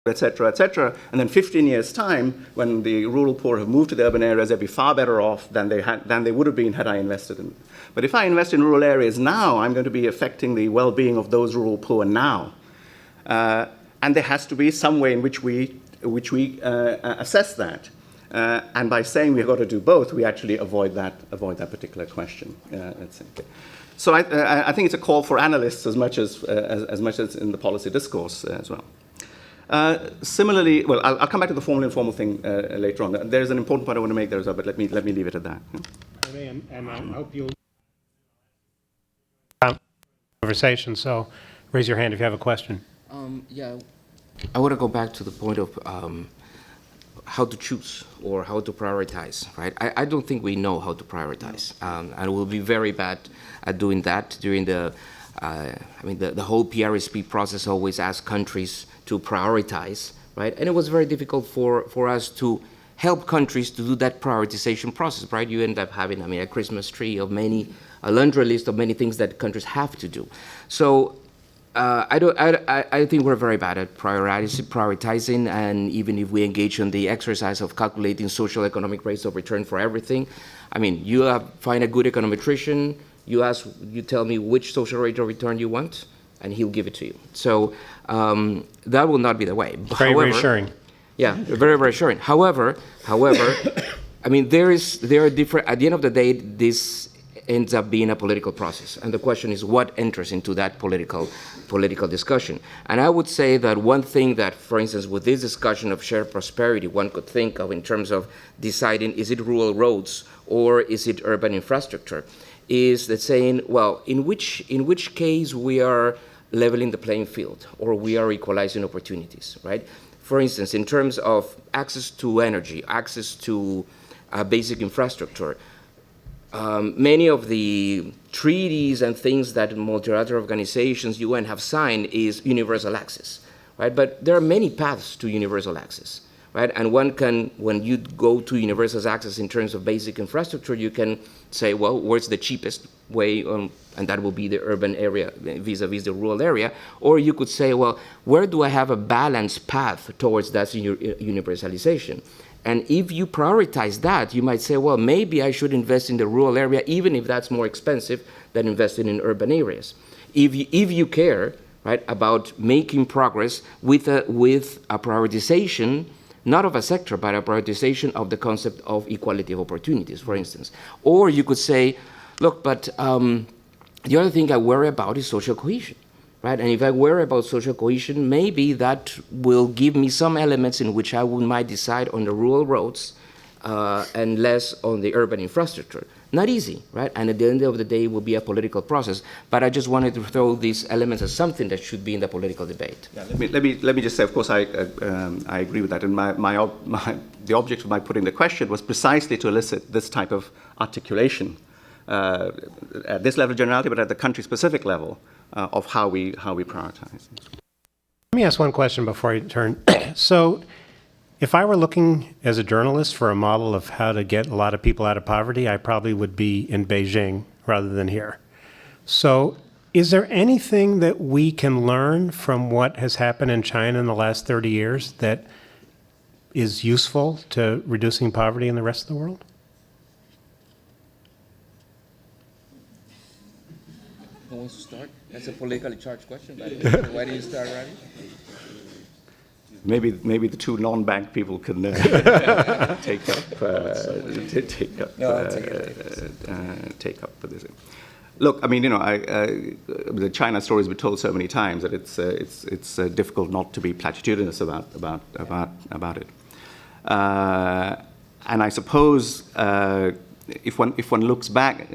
et cetera. And then 15 years' time, when the rural poor have moved to the urban areas, they'll be far better off than they would have been had I invested in them. But if I invest in rural areas now, I'm going to be affecting the well-being of those rural poor now. And there has to be some way in which we assess that. And by saying we've got to do both, we actually avoid that particular question. Let's say. Okay. So I think it's a call for analysts as much as in the policy discourse as well. Similarly, well, I'll come back to the formal informal thing later on. There's an important point I want to make there as well, but let me leave it at that. And I hope you'll conversation. So raise your hand if you have a question. Yeah, I want to go back to the point of how to choose or how to prioritize, right? I don't think we know how to prioritize, and we'll be very bad at doing that during the whole PRSP process always asks countries to prioritize, right? And it was very difficult for us to help countries to do that prioritization process, right? You end up having, a Christmas tree of a laundry list of many things that countries have to do. So I think we're very bad at prioritizing, and even if we engage in the exercise of calculating social economic rates of return for everything, you find a good econometrician, you tell me which social rate of return you want, and he'll give it to you. So that will not be the way. Very reassuring. Yeah, very reassuring. However, there are different. At the end of the day, this ends up being a political process, and the question is what enters into that political discussion. And I would say that one thing that, for instance, with this discussion of shared prosperity, one could think of in terms of deciding is it rural roads or is it urban infrastructure, is that saying, well, in which case we are leveling the playing field or we are equalizing opportunities, right? For instance, in terms of access to energy, access to basic infrastructure, many of the treaties and things that multilateral organizations, UN, have signed is universal access, right? But there are many paths to universal access, right? And one can, when you go to universal access in terms of basic infrastructure, you can say, well, where's the cheapest way, and that will be the urban area vis-a-vis the rural area. Or you could say, well, where do I have a balanced path towards that universalization? And if you prioritize that, you might say, well, maybe I should invest in the rural area, even if that's more expensive than investing in urban areas. If you care, right, about making progress with a prioritization, not of a sector, but a prioritization of the concept of equality of opportunities, for instance. Or you could say, look, but the other thing I worry about is social cohesion. Right? And if I worry about social cohesion, maybe that will give me some elements in which I might decide on the rural roads and less on the urban infrastructure. Not easy, right? And at the end of the day, it will be a political process. But I just wanted to throw these elements as something that should be in the political debate. Yeah, let me just say, of course, I agree with that. And the object of my putting the question was precisely to elicit this type of articulation at this level of generality, but at the country-specific level. Of how we prioritize. Let me ask one question before I turn. So if I were looking as a journalist for a model of how to get a lot of people out of poverty, I probably would be in Beijing rather than here. So is there anything that we can learn from what has happened in China in the last 30 years that is useful to reducing poverty in the rest of the world? Who wants to start? That's a politically charged question. Why do you start, Ravi? Maybe the two non-bank people can take up for this. Look, the China story has been told so many times that it's difficult not to be platitudinous about it. And I suppose. If one looks back,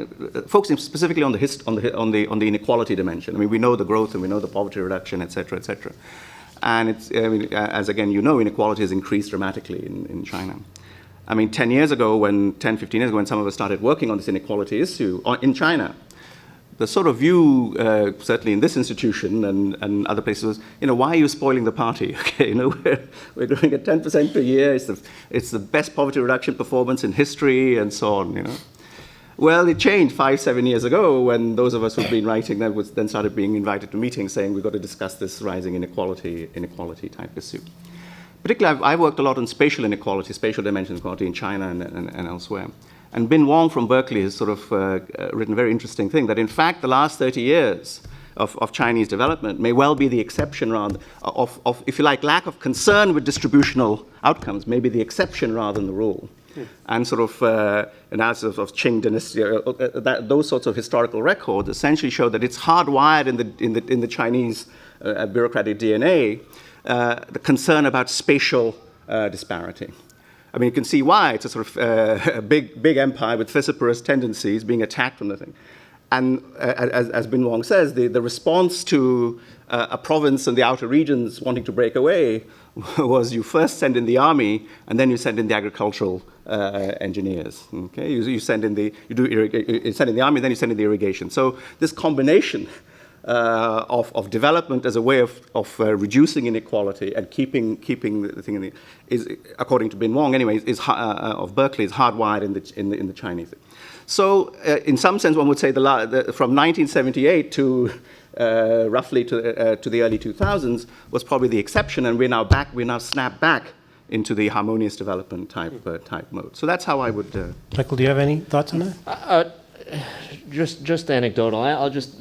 focusing specifically on the inequality dimension, we know the growth and we know the poverty reduction, et cetera, et cetera. And as again, inequality has increased dramatically in China. 15 years ago, when some of us started working on this inequality issue in China, the sort of view, certainly in this institution and other places, was, why are you spoiling the party? Okay, we're growing at 10% per year. It's the best poverty reduction performance in history, and so on. Well, it changed 5-7 years ago when those of us who've been writing that then started being invited to meetings saying we've got to discuss this rising inequality type issue. particularly I've worked a lot on spatial inequality, spatial dimension inequality in China and elsewhere. And Bin Wong from Berkeley has sort of written a very interesting thing, that in fact the last 30 years of Chinese development may well be the exception rather of, if you like, lack of concern with distributional outcomes, maybe the exception rather than the rule. And sort of analysis of Qing dynasty, those sorts of historical records essentially show that it's hardwired in the Chinese bureaucratic DNA, the concern about spatial disparity. I mean, you can see why it's a sort of a big empire with vociferous tendencies being attacked from the thing. And as Bin Wong says, the response to a province and the outer regions wanting to break away was you first send in the army and then you send in the agricultural engineers. Okay, you send in the army, then you send in the irrigation. So this combination of development as a way of reducing inequality and keeping the thing in the is, according to Bin Wong anyway, of Berkeley, is hardwired in the Chinese thing. So in some sense, one would say from 1978 to roughly to the early 2000s was probably the exception, and we're now snapped back into the harmonious development type mode. So that's how I would. Michael, do you have any thoughts on that? Just anecdotal. I'll just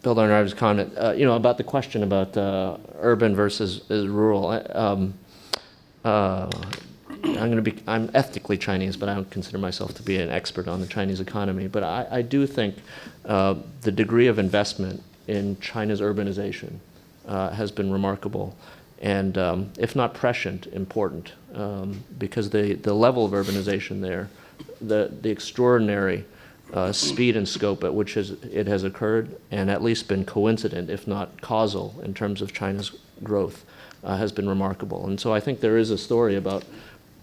build on Ravi's comment. About the question about urban versus rural. I'm ethnically Chinese, but I don't consider myself to be an expert on the Chinese economy. But I do think the degree of investment in China's urbanization has been remarkable, and if not prescient, important, because the level of urbanization there, the extraordinary speed and scope at which it has occurred, and at least been coincident, if not causal, in terms of China's growth, has been remarkable. And so I think there is a story about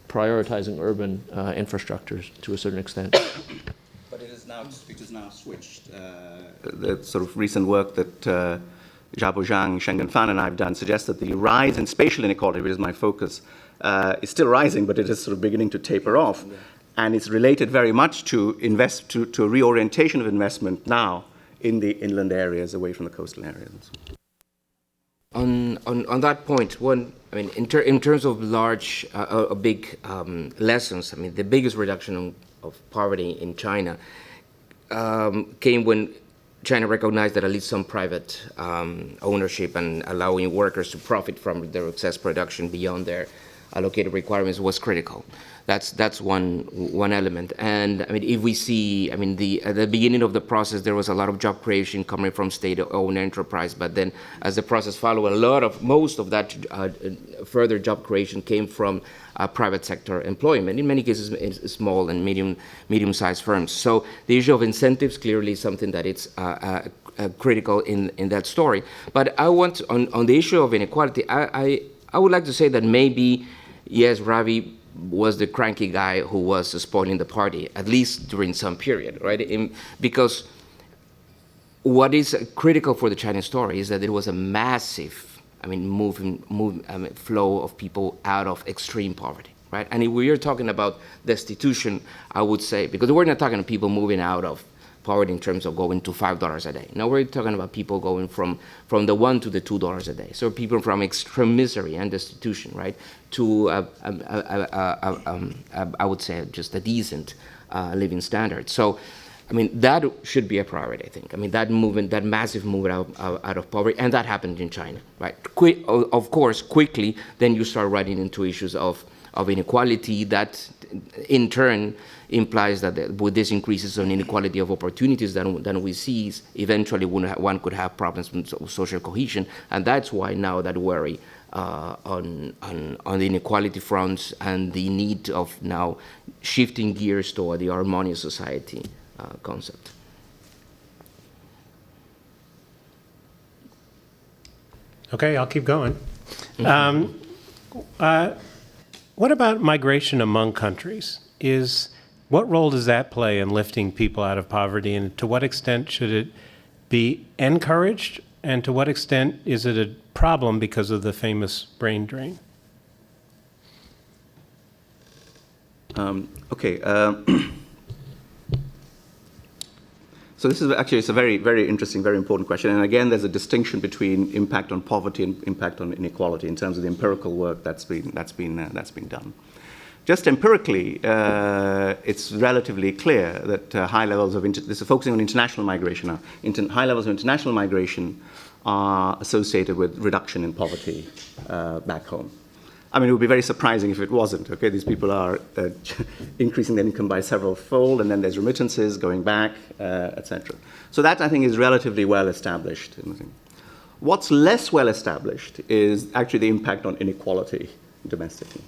prioritizing urban infrastructures to a certain extent. But it is now switched. The sort of recent work that Xiaobo Zhang, Shengen Fan, and I have done suggests that the rise in spatial inequality, which is my focus, is still rising, but it is sort of beginning to taper off. Yeah. And it's related very much to a reorientation of investment now in the inland areas away from the coastal areas. On that point, in terms of big lessons, the biggest reduction of poverty in China came when China recognized that at least some private ownership and allowing workers to profit from their excess production beyond their allocated requirements was critical. That's one element. And if we see, at the beginning of the process, there was a lot of job creation coming from state-owned enterprise. But then, as the process followed, most of that further job creation came from private sector employment. In many cases, small and medium-sized firms. So the issue of incentives clearly is something that it's critical in that story. But I want on the issue of inequality, I would like to say that maybe yes, Ravi was the cranky guy who was spoiling the party, at least during some period, right? Because what is critical for the Chinese story is that there was a massive, flow of people out of extreme poverty, right? And if we are talking about destitution, I would say, because we're not talking about people moving out of poverty in terms of going to $5 a day. Now we're talking about people going from the $1 to the $2 a day. So people from extreme misery and destitution, right, to I would say just a decent living standard. So, that should be a priority, I think. That movement, that massive movement out of poverty, and that happened in China, right? Of course, quickly, then you start running into issues of inequality that, in turn, implies that with these increases in inequality of opportunities that we see, eventually one could have problems with social cohesion, and that's why now that worry on the inequality fronts and the need of now shifting gears toward the harmonious society concept. Okay, I'll keep going. What about migration among countries? What role does that play in lifting people out of poverty, and to what extent should it be encouraged, and to what extent is it a problem because of the famous brain drain? So this is actually, it's a very, very interesting, very important question. And again, there's a distinction between impact on poverty and impact on inequality in terms of the empirical work that's been done. Just empirically, it's relatively clear that high levels of, this is focusing on international migration now, high levels of international migration are associated with reduction in poverty back home. I mean, it would be very surprising if it wasn't, okay? These people are increasing their income by several fold, and then there's remittances going back, etc. So that, I think, is relatively well established. What's less well established is actually the impact on inequality domestically.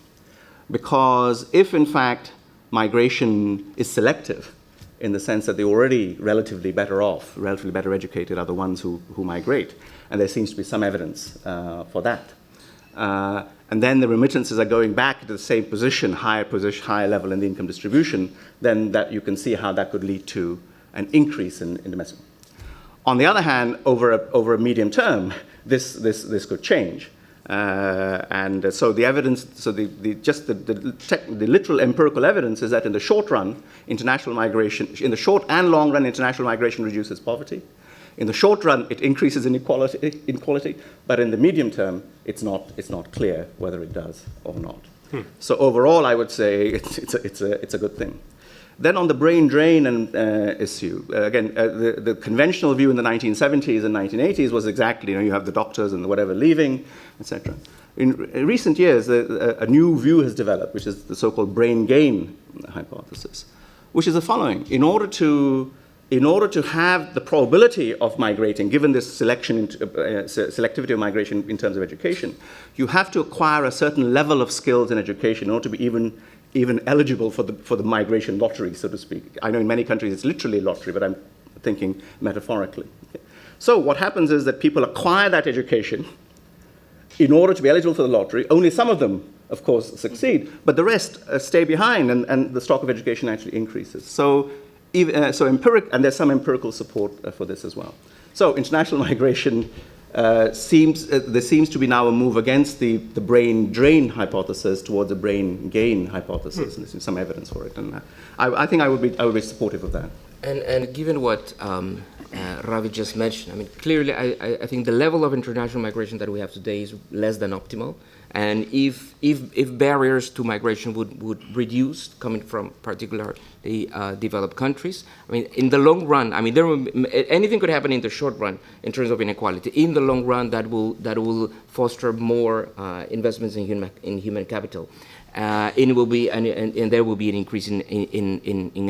Because if, in fact, migration is selective, in the sense that they're already relatively better off, relatively better educated are the ones who migrate, and there seems to be some evidence for that. And then the remittances are going back to the same position, higher level in the income distribution, then that you can see how that could lead to an increase in domestic. On the other hand, over a medium term, this could change. And so the evidence, so the literal empirical evidence is that in the short run, international migration, in the short and long run, international migration reduces poverty. In the short run, it increases inequality, but in the medium term, it's not clear whether it does or not. So overall, I would say it's a good thing. Then on the brain drain issue, again, the conventional view in the 1970s and 1980s was exactly, you have the doctors and whatever leaving, etc. In recent years, a new view has developed, which is the so-called brain gain hypothesis, which is the following. In order to have the probability of migrating, given this selectivity of migration in terms of education, you have to acquire a certain level of skills in education in order to be even eligible for the migration lottery, so to speak. I know in many countries it's literally a lottery, but I'm thinking metaphorically. Okay. So what happens is that people acquire that education in order to be eligible for the lottery. Only some of them, of course, succeed, but the rest stay behind, and the stock of education actually increases. So there's some empirical support for this as well. So international migration there seems to be now a move against the brain drain hypothesis towards the brain gain hypothesis, and there's some evidence for it. And I think I would be supportive of that. And given what Ravi just mentioned, I mean, clearly, I think the level of international migration that we have today is less than optimal. And if barriers to migration would reduce, coming from particularly developed countries, I mean, in the long run, I mean, anything could happen in the short run in terms of inequality. In the long run, that will foster more investments in human capital, and there will be an increase in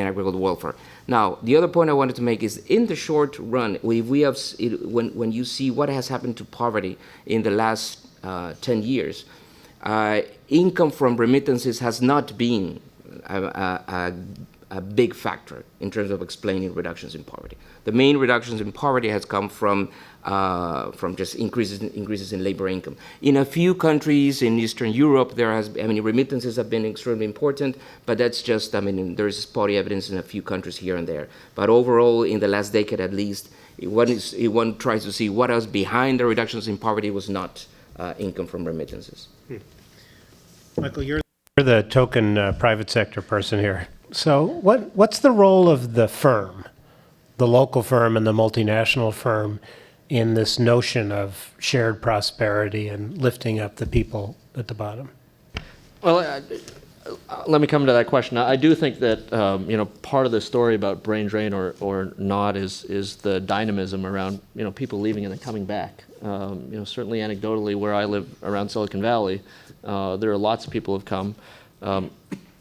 agricultural welfare. Now, the other point I wanted to make is, in the short run, when you see what has happened to poverty in the last 10 years, income from remittances has not been a big factor in terms of explaining reductions in poverty. The main reductions in poverty has come from just increases in labor income. In a few countries in Eastern Europe, remittances have been extremely important, but that's just, there's spotty evidence in a few countries here and there. But overall, in the last decade at least, one tries to see what else behind the reductions in poverty was not income from remittances. Michael, you're the token private sector person here. So what's the role of the firm, the local firm and the multinational firm, in this notion of shared prosperity and lifting up the people at the bottom? Well, let me come to that question. I do think that part of the story about brain drain or not is the dynamism around people leaving and then coming back. Certainly anecdotally, where I live around Silicon Valley, there are lots of people who have come.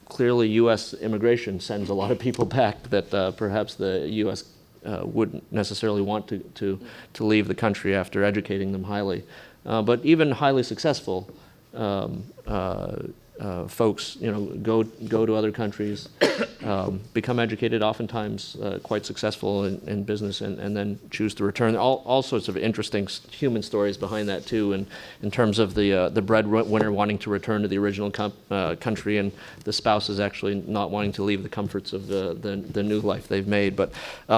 Clearly, U.S. immigration sends a lot of people back that perhaps the U.S. Wouldn't necessarily want to leave the country after educating them highly. But even highly successful folks, go to other countries, become educated, oftentimes quite successful in business, and then choose to return. All sorts of interesting human stories behind that too, and in terms of the breadwinner wanting to return to the original country, and the spouse is actually not wanting to leave the comforts of the new life they've made. But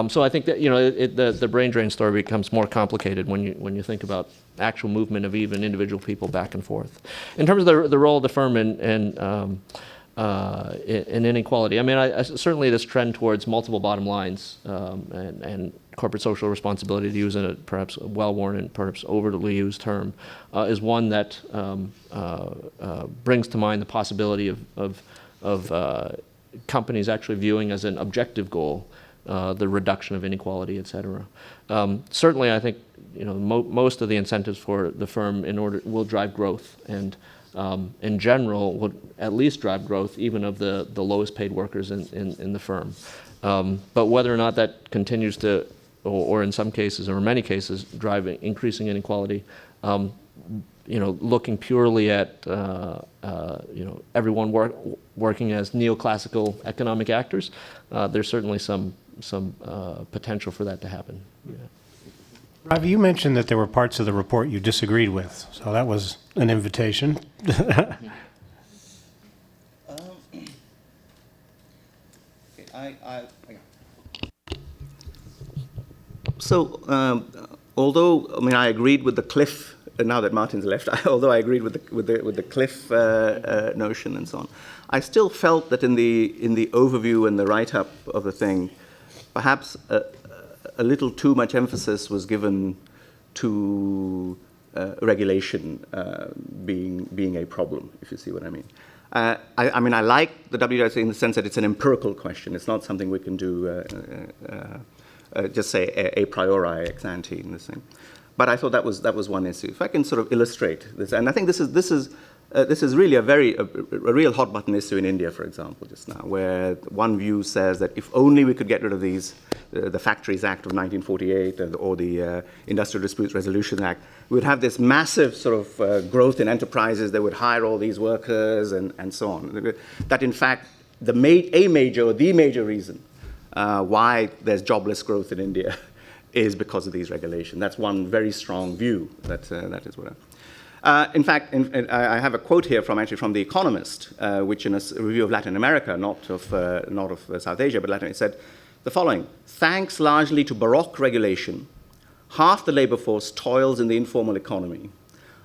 so I think that the brain drain story becomes more complicated when you think about actual movement of even individual people back and forth. In terms of the role of the firm in in inequality. I mean, certainly this trend towards multiple bottom lines and corporate social responsibility, to use a perhaps well-worn and perhaps overly used term, is one that brings to mind the possibility of companies actually viewing as an objective goal the reduction of inequality, et cetera. Certainly, I think most of the incentives for the firm will drive growth, and in general would at least drive growth even of the lowest paid workers in the firm. But whether or not that continues to, or in some cases or in many cases, drive increasing inequality, looking purely at everyone working as neoclassical economic actors, there's certainly some potential for that to happen. Yeah. Ravi, you mentioned that there were parts of the report you disagreed with, so that was an invitation. So, although I agreed with the cliff. Now that Martin's left, although I agreed with the cliff notion and so on, I still felt that in the overview and the write-up of the thing, perhaps a little too much emphasis was given to regulation being a problem, if you see what I mean. I like the WWDC in the sense that it's an empirical question. It's not something we can do just say a priori ex ante in this thing. But I thought that was one issue. If I can sort of illustrate this, and I think this is really a real hot button issue in India, for example, just now, where one view says that if only we could get rid of these, the Factories Act of 1948 or the Industrial Disputes Resolution Act, we would have this massive sort of growth in enterprises that would hire all these workers and so on. That in fact, the major reason why there's jobless growth in India is because of these regulations. That's one very strong view. That is what. In fact, I have a quote here from The Economist, which in a review of Latin America, not of South Asia, but Latin, it said the following: "Thanks largely to baroque regulation, half the labor force toils in the informal economy,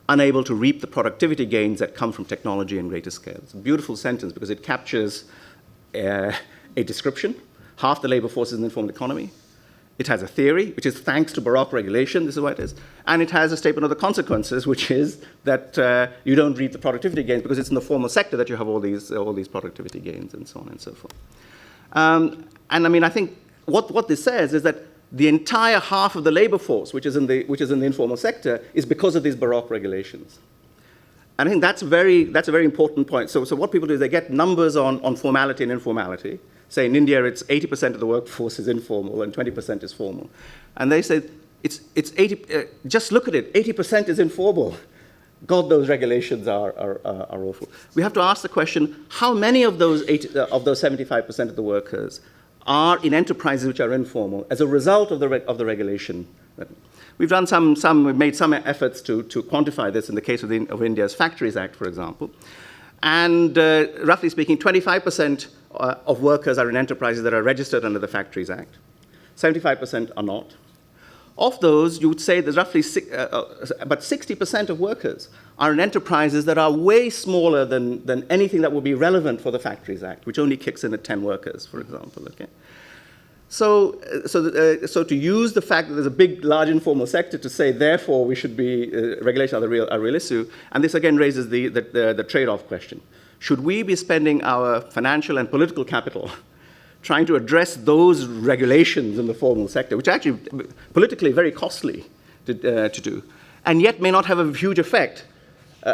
unable to reap the productivity gains that come from technology and greater scale." It's a beautiful sentence because it captures a description. Half the labor force is in the informal economy. It has a theory, which is thanks to baroque regulation, this is what it is. And it has a statement of the consequences, which is that you don't reap the productivity gains because it's in the formal sector that you have all these productivity gains and so on and so forth. And I think what this says is that the entire half of the labor force, which is in the informal sector, is because of these baroque regulations. And I think that's a very important point. So what people do is they get numbers on formality and informality. Say in India, it's 80% of the workforce is informal and 20% is formal. And they say, it's 80, just look at it, 80% is informal. God, those regulations are awful. We have to ask the question, how many of those 75% of the workers are in enterprises which are informal as a result of the regulation? We've done we've made some efforts to quantify this in the case of India's Factories Act, for example. And roughly speaking, 25% of workers are in enterprises that are registered under the Factories Act. 75% are not. Of those, you would say there's roughly about 60% of workers are in enterprises that are way smaller than anything that would be relevant for the Factories Act, which only kicks in at 10 workers, for example. Okay. So to use the fact that there's a large informal sector to say, therefore, we should be regulations are a real issue, and this again raises the trade-off question. Should we be spending our financial and political capital trying to address those regulations in the formal sector, which are actually politically very costly to do, and yet may not have a huge effect,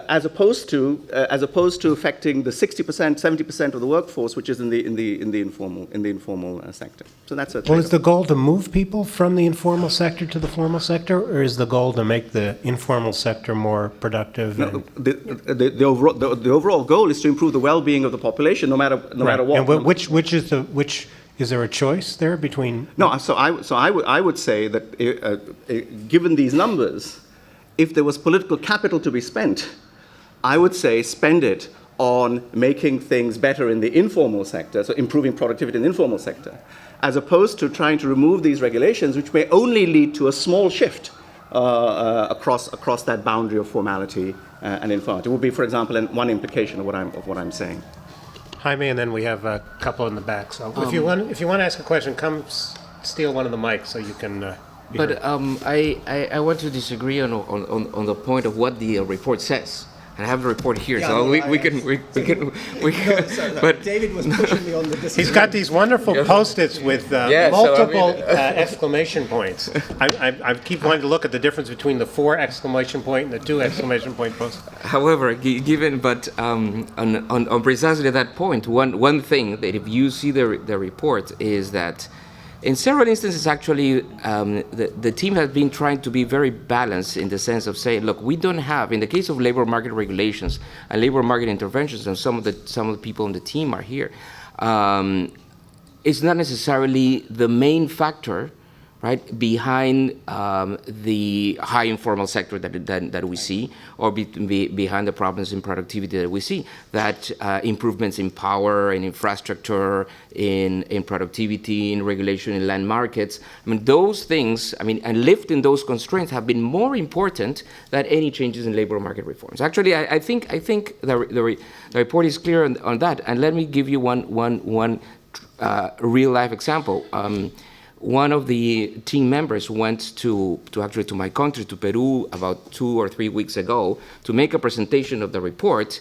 as opposed to affecting the 60%, 70% of the workforce, which is in the informal sector. So that's a trade-off. Well, is the goal to move people from the informal sector to the formal sector, or is the goal to make the informal sector more productive? No, the overall goal is to improve the well-being of the population, no matter what. And which is there a choice there between? No, so I would say that given these numbers, if there was political capital to be spent, I would say spend it on making things better in the informal sector, so improving productivity in the informal sector, as opposed to trying to remove these regulations, which may only lead to a small shift across that boundary of formality and informality. It would be, for example, one implication of what I'm saying. Jaime, and then we have a couple in the back. So if you want to ask a question, come steal one of the mics so you can. Be But heard. I want to disagree on the point of what the report says. And I have the report here, Yeah, so no, we can. But David was pushing me on the distance. He's got these wonderful Post-its with multiple exclamation points. I keep wanting to look at the difference between the 4 exclamation point and the 2 exclamation point posts. However, on precisely that point, one thing that if you see the report is that in several instances, actually, the team has been trying to be very balanced in the sense of saying, look, we don't have, in the case of labor market regulations and labor market interventions, and some of the people on the team are here, it's not necessarily the main factor, right, behind the high informal sector that we see, or behind the problems in productivity that we see, that improvements in power and infrastructure, in productivity, in regulation in land markets, I mean, those things, I mean, and lifting those constraints have been more important than any changes in labor market reforms. Actually, I think the report is clear on that, and let me give you one real-life example. One of the team members went to my country, to Peru, about 2 or 3 weeks ago to make a presentation of the report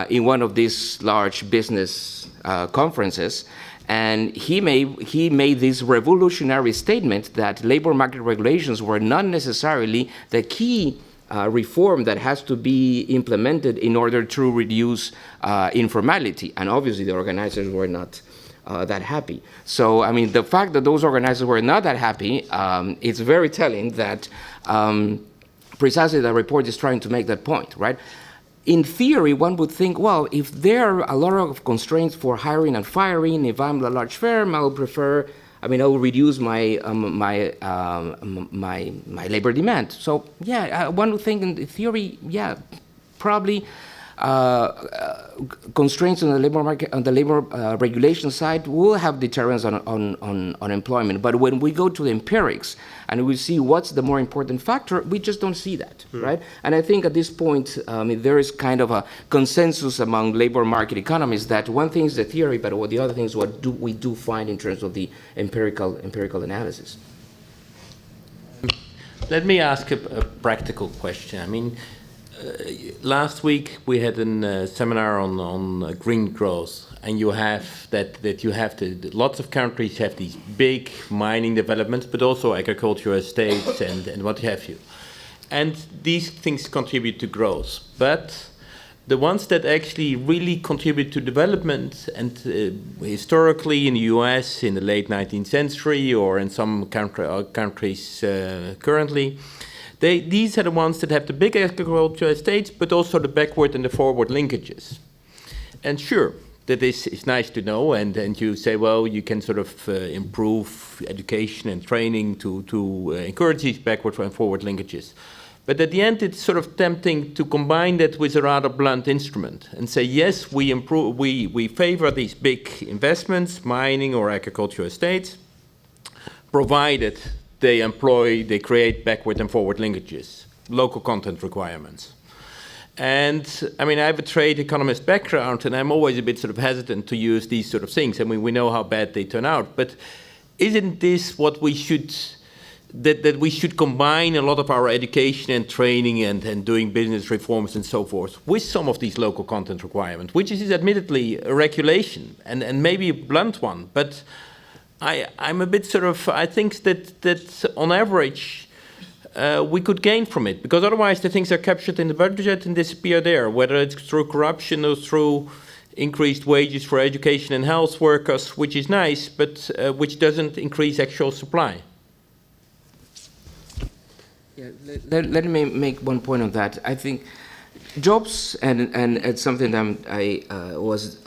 in one of these large business conferences. And he made this revolutionary statement that labor market regulations were not necessarily the key reform that has to be implemented in order to reduce informality. And obviously the organizers were not that happy. So, I mean, the fact that those organizers were not that happy, it's very telling that precisely the report is trying to make that point, right? In theory, one would think, well, if there are a lot of constraints for hiring and firing, if I'm a large firm, I will reduce my labor demand. So, yeah, one would think in theory, yeah, probably constraints on the labor market, on the labor regulation side, will have deterrence on employment. But when we go to the empirics and we see what's the more important factor, we just don't see that, right? And I think at this point, there is kind of a consensus among labor market economists that one thing is the theory, but the other thing is what we do find in terms of the empirical analysis. Let me ask a practical question. I mean, last week we had a seminar on green growth, and you have lots of countries have these big mining developments, but also agricultural estates and what have you. And these things contribute to growth. But the ones that actually really contribute to development, and historically in the US in the late 19th century or in some countries currently, these are the ones that have the big agricultural estates, but also the backward and the forward linkages. And sure, that is nice to know, and you say, well, you can sort of improve education and training to encourage these backward and forward linkages. But at the end, it's sort of tempting to combine that with a rather blunt instrument and say, yes, we favor these big investments, mining or agricultural estates, provided they create backward and forward linkages, local content requirements. And I mean, I have a trade economist background, and I'm always a bit sort of hesitant to use these sort of things. I mean, we know how bad they turn out, but isn't this what we should, that we should combine a lot of our education and training and doing business reforms and so forth with some of these local content requirements, which is admittedly a regulation and maybe a blunt one, but I'm a bit sort of, I think that on average, we could gain from it, because otherwise the things are captured in the budget and disappear there, whether it's through corruption or through increased wages for education and health workers, which is nice, but which doesn't increase actual supply. Yeah, let me make one point on that. I think jobs, and it's something that I was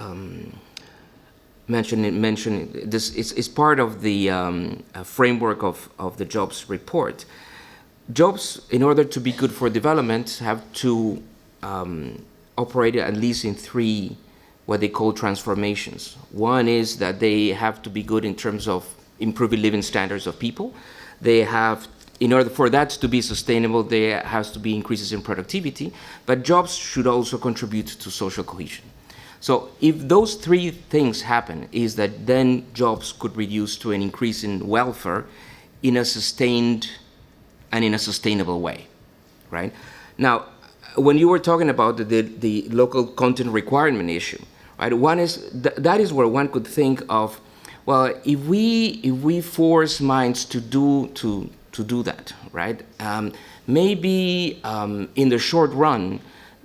mentioning this is part of the framework of the jobs report. Jobs, in order to be good for development, have to operate at least in 3 what they call transformations. One is that they have to be good in terms of improving living standards of people. They have, in order for that to be sustainable, there has to be increases in productivity, but jobs should also contribute to social cohesion. So if those three things happen, is that then jobs could reduce to an increase in welfare in a sustained and in a sustainable way, right? Now, when you were talking about the local content requirement issue, right? One is that is where one could think of, well, if we force mines to do that, right? Maybe in the short run,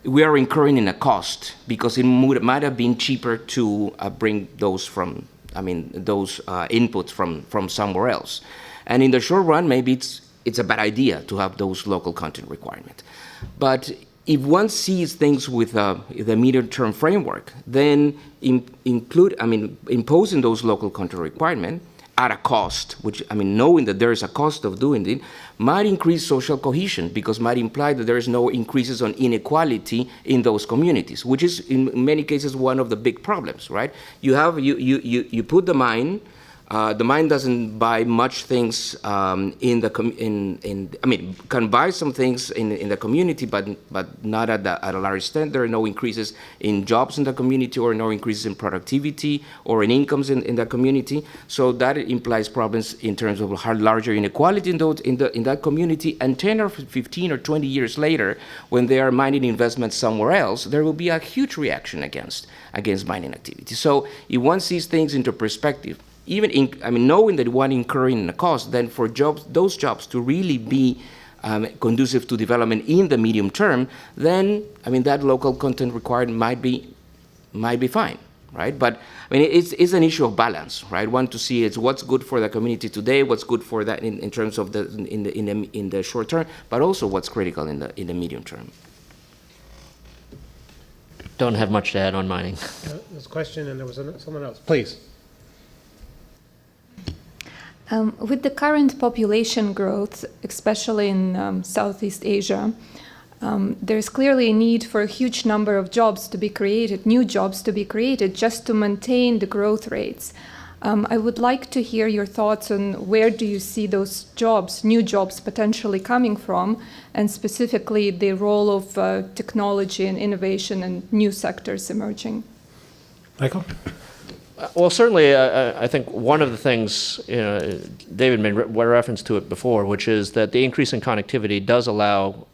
we are incurring in a cost because it might have been cheaper to bring those inputs from somewhere else, and in the short run, maybe it's a bad idea to have those local content requirement. But if one sees things with the medium-term framework, then imposing those local content requirements at a cost, which, knowing that there is a cost of doing it, might increase social cohesion because might imply that there is no increases on inequality in those communities, which is in many cases one of the big problems, right? You put the mine. The mine doesn't buy much things can buy some things in the community, but not at a large extent. There are no increases in jobs in the community, or no increases in productivity or in incomes in the community. So that implies problems in terms of larger inequality in that community. And 10 or 15 or 20 years later, when they are mining investments somewhere else, there will be a huge reaction against mining activity. So if one sees things into perspective, even knowing that one incurring a cost, then for those jobs to really be conducive to development in the medium term, then that local content required might be fine, right? But it's an issue of balance, right? One to see it's what's good for the community today, what's good for that in terms of in the short term, but also what's critical in the medium term. Don't have much to add on mining. There's a question, and there was someone else. Please. With the current population growth, especially in Southeast Asia, there's clearly a need for a huge number of jobs to be created, new jobs to be created, just to maintain the growth rates. I would like to hear your thoughts on where do you see those jobs, new jobs potentially coming from, and specifically the role of technology and innovation and new sectors emerging. Michael? Well, certainly, I think one of the things, David made reference to it before, which is that the increase in connectivity does allow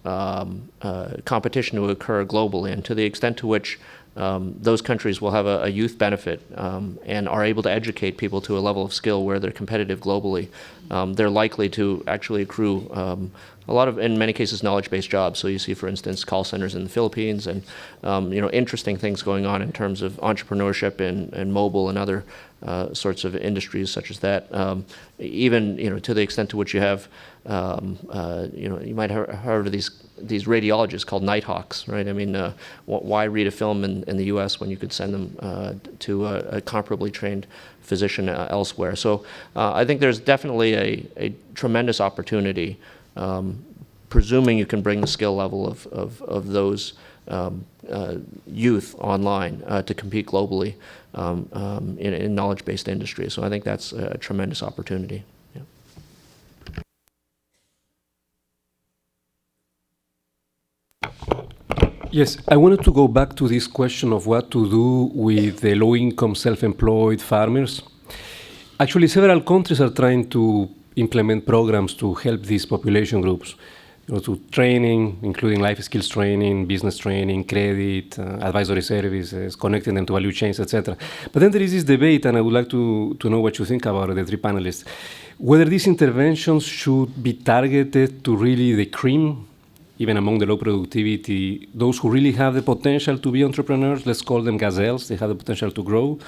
competition to occur globally, and to the extent to which those countries will have a youth benefit and are able to educate people to a level of skill where they're competitive globally, they're likely to actually accrue a lot of, in many cases, knowledge-based jobs. So you see, for instance, call centers in the Philippines, and interesting things going on in terms of entrepreneurship and mobile and other sorts of industries such as that. Even to the extent to which you have, you might have heard of these radiologists called nighthawks, right? Why read a film in the U.S. when you could send them to a comparably trained physician elsewhere? So I think there's definitely a tremendous opportunity, presuming you can bring the skill level of those youth online to compete globally in knowledge-based industry. So I think that's a tremendous opportunity. Yeah. Yes, I wanted to go back to this question of what to do with the low-income, self-employed farmers. Actually, several countries are trying to implement programs to help these population groups, to training, including life skills training, business training, credit, advisory services, connecting them to value chains, etc. But then there is this debate, and I would like to know what you think about it, the three panelists, whether these interventions should be targeted to really the cream, even among the low productivity, those who really have the potential to be entrepreneurs, let's call them gazelles, they have the potential to grow.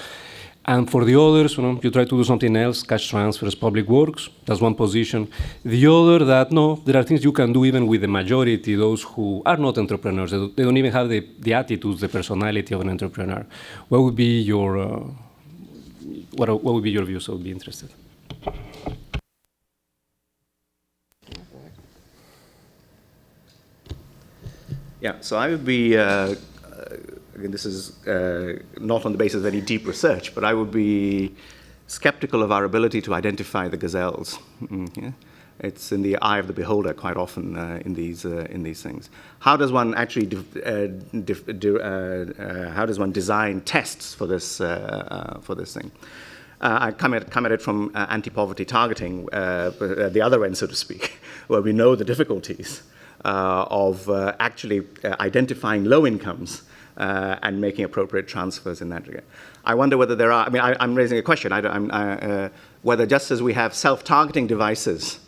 And for the others, you try to do something else, cash transfers, public works, that's one position. The other, that no, there are things you can do even with the majority, those who are not entrepreneurs, they don't even have the attitudes, the personality of an entrepreneur. What would be your, what would be your views? I would be interested. Yeah, so I would be, again, this is not on the basis of any deep research, but I would be skeptical of our ability to identify the gazelles. It's in the eye of the beholder quite often in these things. How does one actually how does one design tests for this thing? I come at it from anti-poverty targeting, the other end, so to speak, where we know the difficulties of actually identifying low incomes and making appropriate transfers in that regard. I wonder whether there are, I mean, I'm raising a question, whether just as we have self-targeting devices,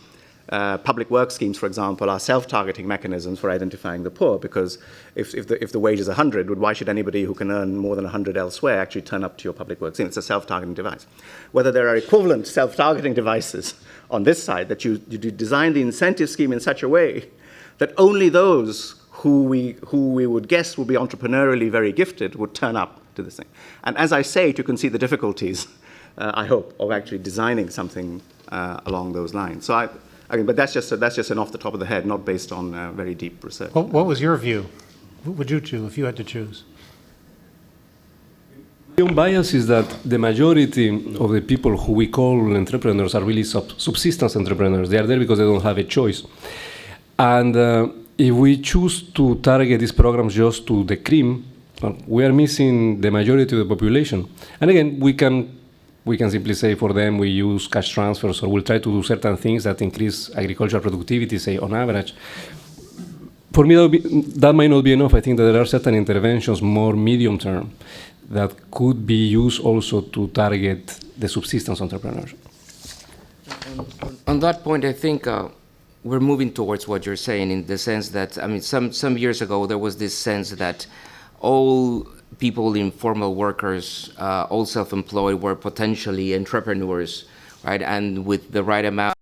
public work schemes, for example, are self-targeting mechanisms for identifying the poor, because if the wage is 100, why should anybody who can earn more than 100 elsewhere actually turn up to your public work scheme? It's a self-targeting device. Whether there are equivalent self-targeting devices on this side, that you design the incentive scheme in such a way that only those who we would guess will be entrepreneurially very gifted would turn up to this thing. And as I say, you can see the difficulties, I hope, of actually designing something along those lines. So I mean, but that's just an off the top of the head, not based on very deep research. What was your view? What would you choose if you had to choose? My own bias is that the majority of the people who we call entrepreneurs are really subsistence entrepreneurs. They are there because they don't have a choice. And if we choose to target these programs just to the cream, we are missing the majority of the population. And again, we can simply say for them we use cash transfers, or we'll try to do certain things that increase agricultural productivity, say on average. For me, that might not be enough. I think that there are certain interventions, more medium term, that could be used also to target the subsistence entrepreneurs. On that point, I think we're moving towards what you're saying, in the sense that, I mean, some years ago there was this sense that all people, informal workers, all self-employed, were potentially entrepreneurs, right? And with the right amount